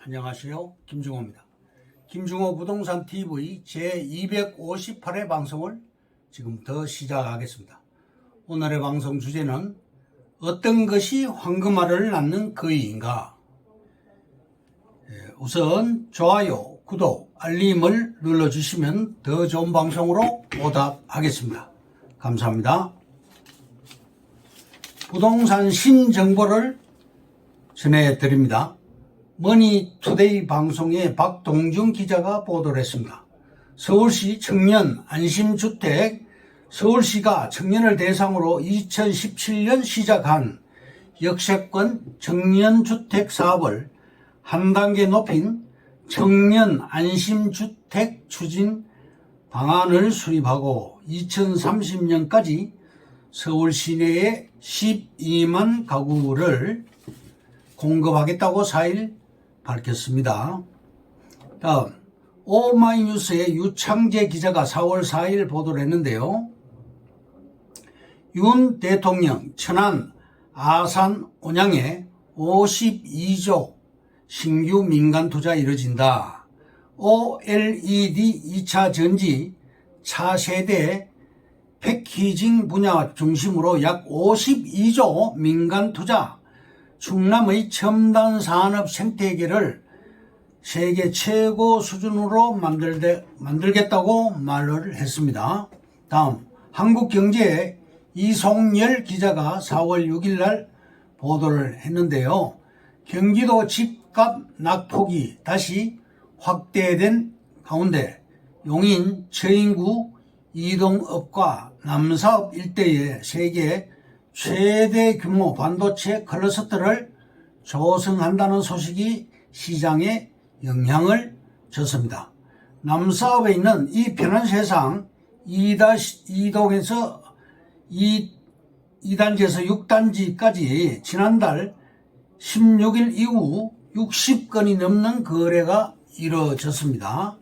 안녕하세요. 김중호입니다. 김중호 부동산 TV 제258회 방송을 지금부터 시작하겠습니다. 오늘의 방송 주제는 어떤 것이 황금알을 낳는 거위인가? 우선 좋아요, 구독, 알림을 눌러주시면 더 좋은 방송으로 보답하겠습니다. 감사합니다. 부동산 신정보를 전해드립니다. 머니투데이 방송에 박동준 기자가 보도를 했습니다. 서울시 청년 안심주택, 서울시가 청년을 대상으로 2017년 시작한 역세권 청년주택 사업을 한 단계 높인 청년 안심주택 추진 방안을 수립하고 2030년까지 서울 시내에 12만 가구를 공급하겠다고 4일 밝혔습니다. 다음 오마이뉴스의 유창재 기자가 4월 4일 보도를 했는데요. 윤 대통령 천안 아산 온양에 52조 신규 민간 투자 이뤄진다. OLED 2차 전지 차세대 패키징 분야 중심으로 약 52조 민간 투자, 충남의 첨단 산업 생태계를 세계 최고 수준으로 만들겠다고 말을 했습니다. 다음 한국경제의 이송열 기자가 4월 6일 날 보도를 했는데요. 경기도 집값 낙폭이 다시 확대된 가운데 용인 처인구 이동업과 남사업 일대에 세계 최대 규모 반도체 클러스터를 조성한다는 소식이 시장에 영향을 줬습니다. 남사업에 있는 이 편한 세상 2단지에서 6단지까지 지난달 16일 이후 60건이 넘는 거래가 이루어졌습니다.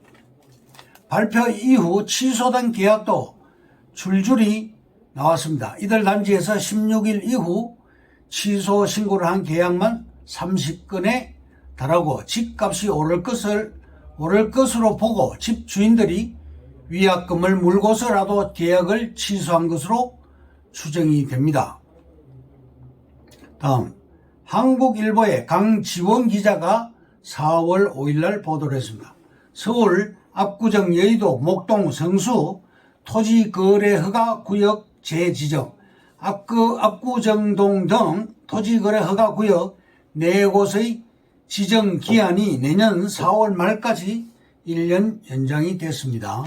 발표 이후 취소된 계약도 줄줄이 나왔습니다. 이들 단지에서 16일 이후 취소 신고를 한 계약만 30건에 달하고 집값이 오를 것으로 보고 집주인들이 위약금을 물고서라도 계약을 취소한 것으로 추정이 됩니다. 다음 한국일보의 강지원 기자가 4월 5일 날 보도를 했습니다. 서울 압구정, 여의도, 목동, 성수 토지거래허가구역 재지정, 압구정동 등 토지거래허가구역 4곳의 지정 기한이 내년 4월 말까지 1년 연장이 됐습니다.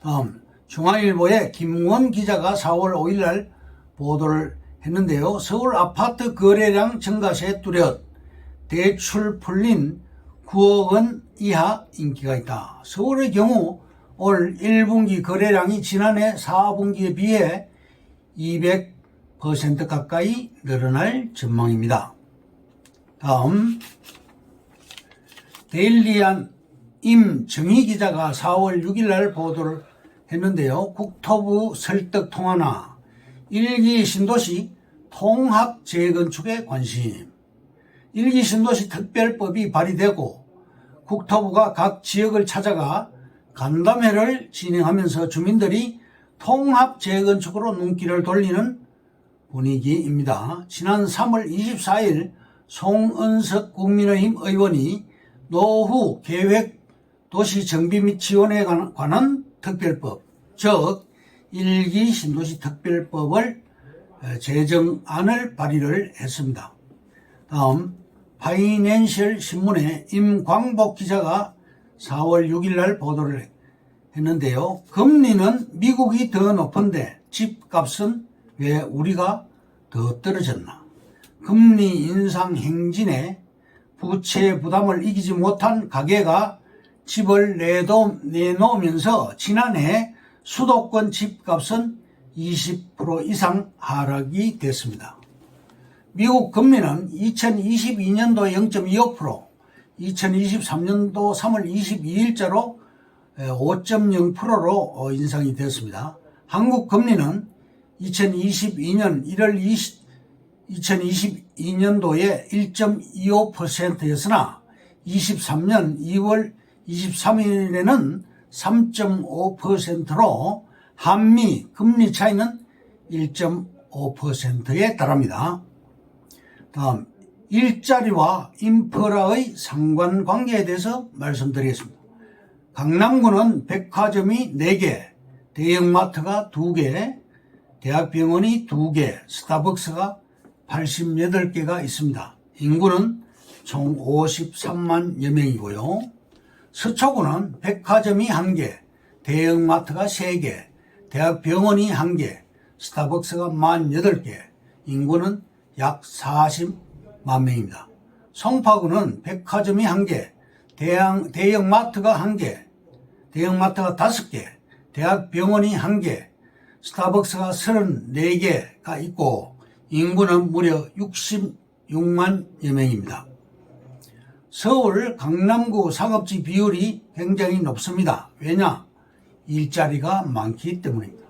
다음 중앙일보의 김원 기자가 4월 5일 날 보도를 했는데요. 서울 아파트 거래량 증가세 뚜렷, 대출 풀린 9억 원 이하 인기가 있다. 서울의 경우 올 1분기 거래량이 지난해 4분기에 비해 200% 가까이 늘어날 전망입니다. 다음 데일리안 임정희 기자가 4월 6일 날 보도를 했는데요. 국토부 설득 통하나 1기 신도시 통합 재건축에 관심. 1기 신도시 특별법이 발의되고 국토부가 각 지역을 찾아가 간담회를 진행하면서 주민들이 통합 재건축으로 눈길을 돌리는 분위기입니다. 지난 3월 24일 송은석 국민의힘 의원이 노후 계획 도시 정비 및 지원에 관한 특별법, 즉 1기 신도시 특별법을 제정안을 발의를 했습니다. 다음 파이낸셜 신문의 임광복 기자가 4월 6일 날 보도를 했는데요. 금리는 미국이 더 높은데 집값은 왜 우리가 더 떨어졌나? 금리 인상 행진에 부채 부담을 이기지 못한 가계가 집을 내놓으면서 지난해 수도권 집값은 20% 이상 하락이 됐습니다. 미국 금리는 2022년도 0.25%, 2023년도 3월 22일자로 5.0%로 인상이 되었습니다. 한국 금리는 2022년도에 1.25%였으나 23년 2월 23일에는 3.5%로 한미 금리 차이는 1.5%에 달합니다. 다음, 일자리와 인프라의 상관관계에 대해서 말씀드리겠습니다. 강남구는 백화점이 4개, 대형마트가 2개, 대학병원이 2개, 스타벅스가 88개가 있습니다. 인구는 총 53만여 명이고요. 서초구는 백화점이 1개, 대형마트가 3개, 대학병원이 1개, 스타벅스가 48개, 인구는 약 40만 명입니다. 송파구는 백화점이 1개, 대형마트가 1개, 대형마트가 5개, 대학병원이 1개, 스타벅스가 34개가 있고 인구는 무려 66만여 명입니다. 서울 강남구 상업지 비율이 굉장히 높습니다. 왜냐? 일자리가 많기 때문입니다.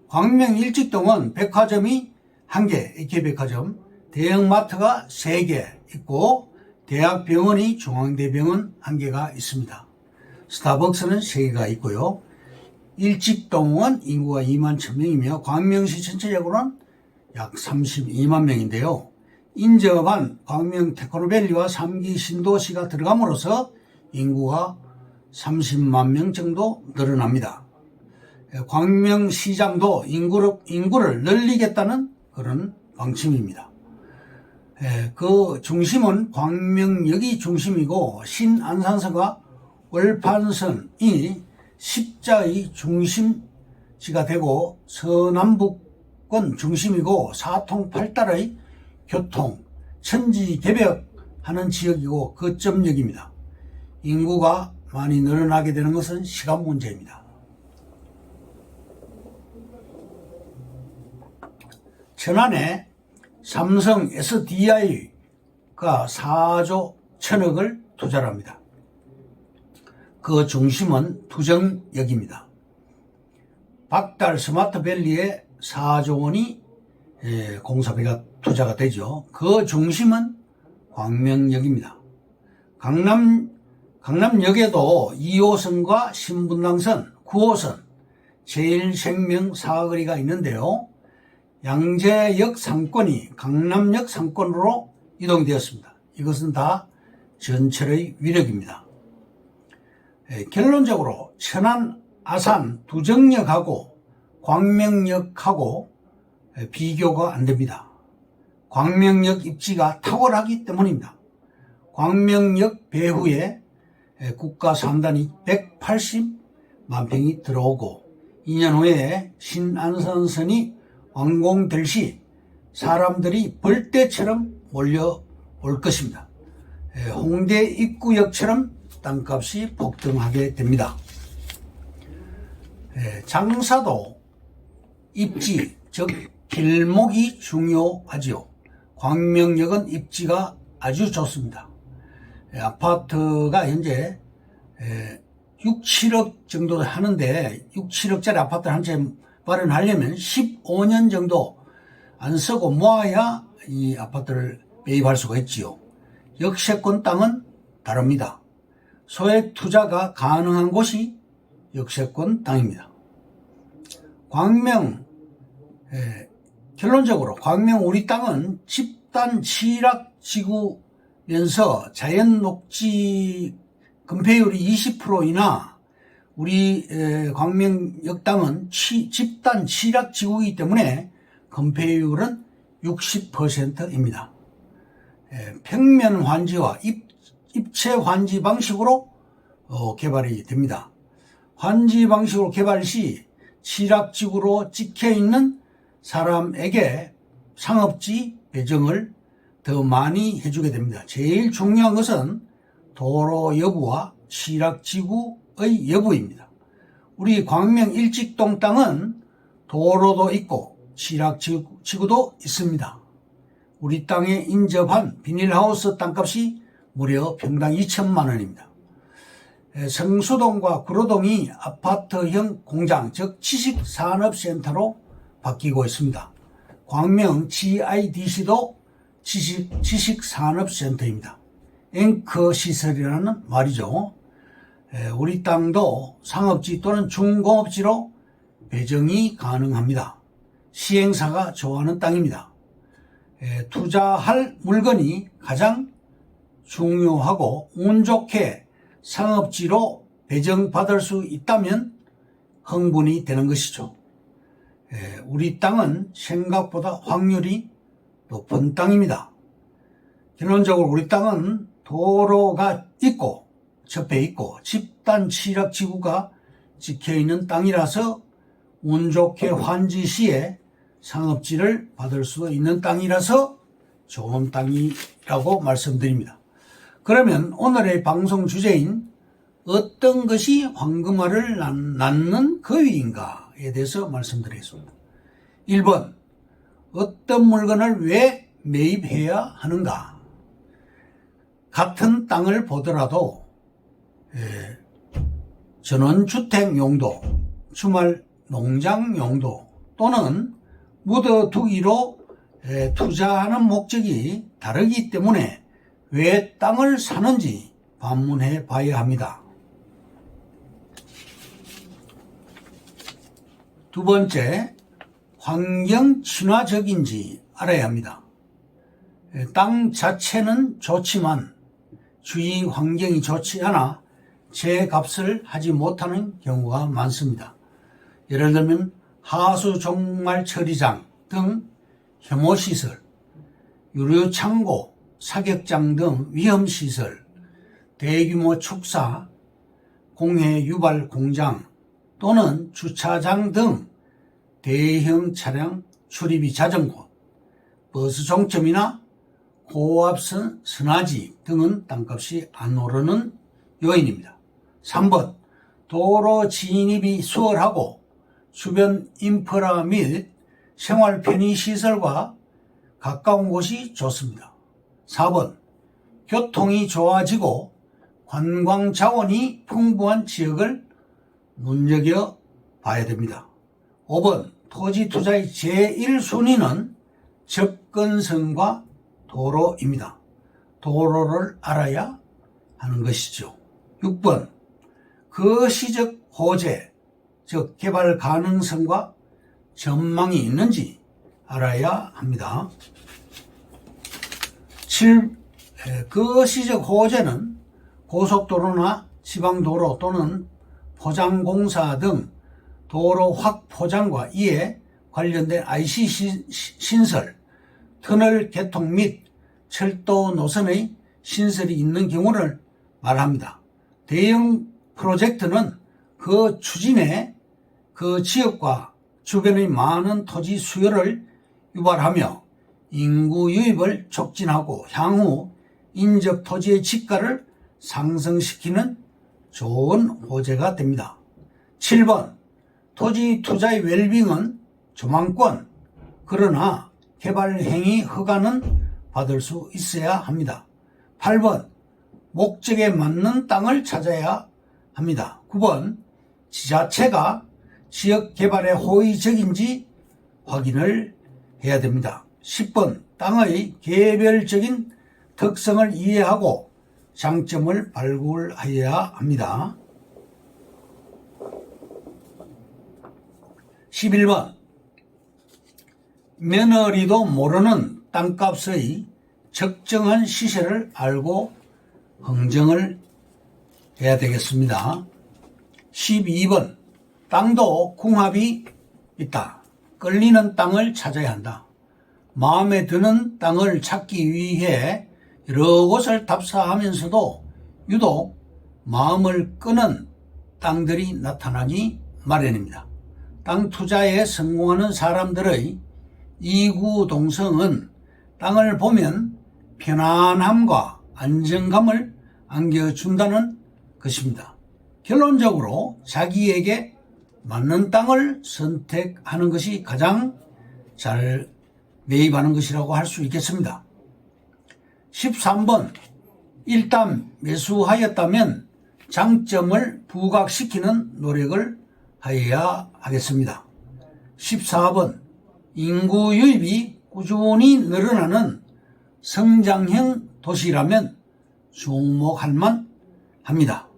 광명 일직동은 백화점이 1개, AK백화점, 대형마트가 3개 있고 대학병원이 중앙대병원 1개가 있습니다. 스타벅스는 3개가 있고요. 일직동은 인구가 2만 1,000명이며 광명시 전체적으로는 약 32만 명인데요. 인접한 광명 테크노밸리와 3기 신도시가 들어감으로써 인구가 30만 명 정도 늘어납니다. 광명시장도 인구를 늘리겠다는 그런 방침입니다. 그 중심은 광명역이 중심이고 신안산선과 월판선이 십자의 중심지가 되고 서남북권 중심이고 사통팔달의 교통, 천지개벽하는 지역이고 거점역입니다. 인구가 많이 늘어나게 되는 것은 시간 문제입니다. 천안에 삼성 SDI가 4조 1,000억을 투자를 합니다. 그 중심은 두정역입니다. 박달 스마트밸리에 4조 원이 공사비가 투자가 되죠. 그 중심은 광명역입니다. 강남역에도 2호선과 신분당선, 9호선, 제일생명 사거리가 있는데요. 양재역 상권이 강남역 상권으로 이동되었습니다. 이것은 다 전철의 위력입니다. 결론적으로 천안, 아산, 두정역하고 광명역하고 비교가 안 됩니다. 광명역 입지가 탁월하기 때문입니다. 광명역 배후에 국가 산단이 180만 평이 들어오고 2년 후에 신안산선이 완공될 시 사람들이 벌떼처럼 몰려올 것입니다. 홍대 입구역처럼 땅값이 폭등하게 됩니다. 장사도 입지, 즉 길목이 중요하지요. 광명역은 입지가 아주 좋습니다. 아파트가 현재 6, 7억 정도 하는데 6, 7억짜리 아파트를 한 채 마련하려면 15년 정도 안 쓰고 모아야 이 아파트를 매입할 수가 있지요. 역세권 땅은 다릅니다. 소액 투자가 가능한 곳이 역세권 땅입니다. 광명, 결론적으로 광명 우리 땅은 집단 취락지구면서 자연 녹지 건폐율이 20%이나 우리 광명역 땅은 집단 취락지구이기 때문에 건폐율은 60%입니다. 평면 환지와 입체 환지 방식으로 개발이 됩니다. 환지 방식으로 개발 시 취락지구로 찍혀있는 사람에게 상업지 배정을 더 많이 해주게 됩니다. 제일 중요한 것은 도로 여부와 취락지구의 여부입니다. 우리 광명 일직동 땅은 도로도 있고 취락지구도 있습니다. 우리 땅에 인접한 비닐하우스 땅값이 무려 평당 2천만 원입니다. 성수동과 구로동이 아파트형 공장, 즉 지식산업센터로 바뀌고 있습니다. 광명 GIDC도 지식산업센터입니다. 앵커 시설이라는 말이죠. 우리 땅도 상업지 또는 중공업지로 배정이 가능합니다. 시행사가 좋아하는 땅입니다. 투자할 물건이 가장 중요하고 운 좋게 상업지로 배정받을 수 있다면 흥분이 되는 것이죠. 우리 땅은 생각보다 확률이 높은 땅입니다. 결론적으로 우리 땅은 도로가 있고 접해 있고 집단 취락 지구가 찍혀있는 땅이라서 운 좋게 환지 시에 상업지를 받을 수 있는 땅이라서 좋은 땅이라고 말씀드립니다. 그러면 오늘의 방송 주제인 어떤 것이 황금알을 낳는 거위인가에 대해서 말씀드리겠습니다. 1번, 어떤 물건을 왜 매입해야 하는가? 같은 땅을 보더라도 전원주택 용도, 주말 농장 용도 또는 묻어두기로 투자하는 목적이 다르기 때문에 왜 땅을 사는지 반문해 봐야 합니다. 두 번째, 환경 친화적인지 알아야 합니다. 땅 자체는 좋지만 주위 환경이 좋지 않아 제 값을 하지 못하는 경우가 많습니다. 예를 들면 하수 종말 처리장 등 혐오시설, 유류창고, 사격장 등 위험시설, 대규모 축사, 공해 유발 공장 또는 주차장 등 대형 차량 출입이 잦은 곳, 버스 종점이나 고압선 선화지 등은 땅값이 안 오르는 요인입니다. 3번, 도로 진입이 수월하고 주변 인프라 및 생활 편의시설과 가까운 곳이 좋습니다. 4번, 교통이 좋아지고 관광 자원이 풍부한 지역을 눈여겨봐야 됩니다. 5번, 토지 투자의 제1순위는 접근성과 도로입니다. 도로를 알아야 하는 것이죠. 6번, 거시적 호재, 즉 개발 가능성과 전망이 있는지 알아야 합니다. 7. 거시적 호재는 고속도로나 지방도로 또는 포장공사 등 도로 확포장과 이에 관련된 IC 신설, 터널 개통 및 철도 노선의 신설이 있는 경우를 말합니다. 대형 프로젝트는 그 추진에 그 지역과 주변의 많은 토지 수요를 유발하며 인구 유입을 촉진하고 향후 인접 토지의 지가를 상승시키는 좋은 호재가 됩니다. 7번, 토지 투자의 웰빙은 조망권, 그러나 개발 행위 허가는 받을 수 있어야 합니다. 8번, 목적에 맞는 땅을 찾아야 합니다. 9번, 지자체가 지역 개발에 호의적인지 확인을 해야 됩니다. 10번, 땅의 개별적인 특성을 이해하고 장점을 발굴해야 합니다. 11번, 며느리도 모르는 땅값의 적정한 시세를 알고 흥정을 해야 되겠습니다. 12번, 땅도 궁합이 있다. 끌리는 땅을 찾아야 한다. 마음에 드는 땅을 찾기 위해 여러 곳을 답사하면서도 유독 마음을 끄는 땅들이 나타나기 마련입니다. 땅 투자에 성공하는 사람들의 이구동성은 땅을 보면 편안함과 안정감을 안겨준다는 것입니다. 결론적으로 자기에게 맞는 땅을 선택하는 것이 가장 잘 매입하는 것이라고 할 수 있겠습니다. 13번, 일단 매수하였다면 장점을 부각시키는 노력을 하여야 하겠습니다. 14번, 인구 유입이 꾸준히 늘어나는 성장형 도시라면 주목할 만합니다.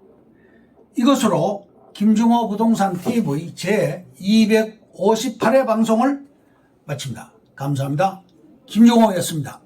이것으로 김종호 부동산 TV 제 258회 방송을 마칩니다. 감사합니다. 김종호였습니다.